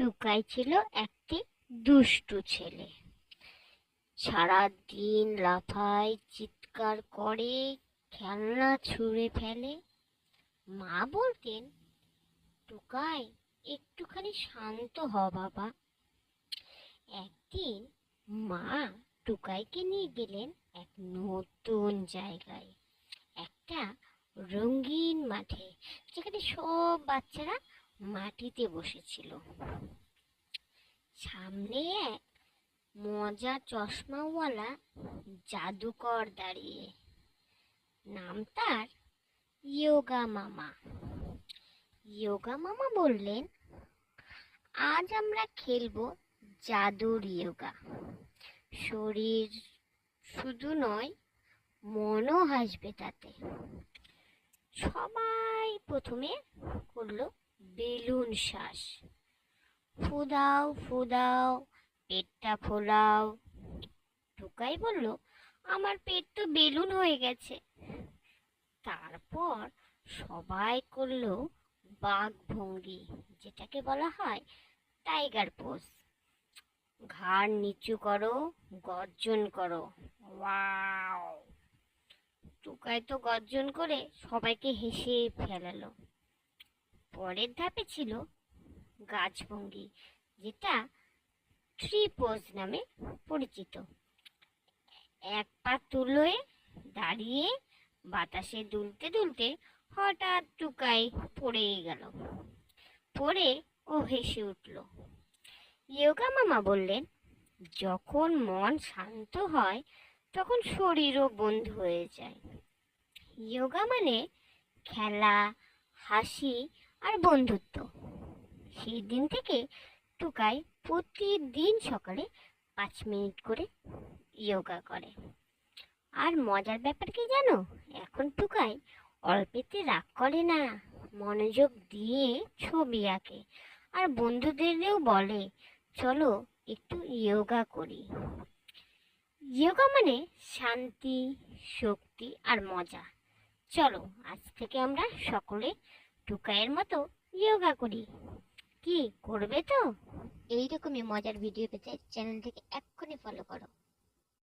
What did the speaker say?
টুকাই ছিল একটি দুষ্টু ছেলে। সারা দিন লাফায়, চিৎকার করে, খেলনা ছুঁড়ে ফেলে। মা বলতেন, টুকাই, একটুখানি শান্ত হ বাবা। একদিন মা টুকাইকে নিয়ে গেলেন এক নতুন জায়গায়, একটা রঙিন মাঠে, যেখানে সব বাচ্চারা মাটিতে বসেছিল। সামনে এক মজা চশমাওয়ালা জাদুকর দাঁড়িয়ে। নাম তার ইয়োগা মামা। ইয়োগা মামা বললেন, আজ আমরা খেলবো জাদুর ইয়োগা। শরীর শুধু নয়, মনও হাসবে তাতে। সবাই প্রথমে করলো বেলুন শ্বাস। ফুদাও ফুদাও, পেটটা ফোলাও। টুকাই বলল, আমার পেট তো বেলুন হয়ে গেছে। তারপর সবাই করলো বাঘ ভঙ্গি, যেটাকে বলা হয় টাইগার পোজ। ঘাড় নিচু করো, গর্জন করো, ওয়াও। টুকাই তো গর্জন করে সবাইকে হেসে ফেলালো। পরের ধাপে ছিল গাছ ভঙ্গি, যেটা ট্রি পোজ নামে পরিচিত। এক পা তুলে দাঁড়িয়ে বাতাসে দুলতে দুলতে হঠাৎ টুকাই পড়ে গেল। পড়ে ও হেসে উঠল। ইয়োগা মামা বললেন, যখন মন শান্ত হয় তখন শরীরও বন্ধু হয়ে যায়। ইয়োগা মানে খেলা, হাসি আর বন্ধুত্ব। সেই দিন থেকে টুকাই প্রতিদিন সকালে 5 মিনিট করে ইয়োগা করে। আর মজার ব্যাপার কি জানো, এখন টুকাই অল্পেতে রাগ করে না, মনোযোগ দিয়ে ছবি আঁকে আর বন্ধুদেরও বলে, চলো একটু ইয়োগা করি। ইয়োগা মানে শান্তি, শক্তি আর মজা। চলো আজ থেকে আমরা সকলে টুকাইয়ের মতো ইয়োগা করি। কি করবে তো? এইরকমই মজার ভিডিও পেতে চ্যানেলটিকে এক্ষুনি ফলো করো।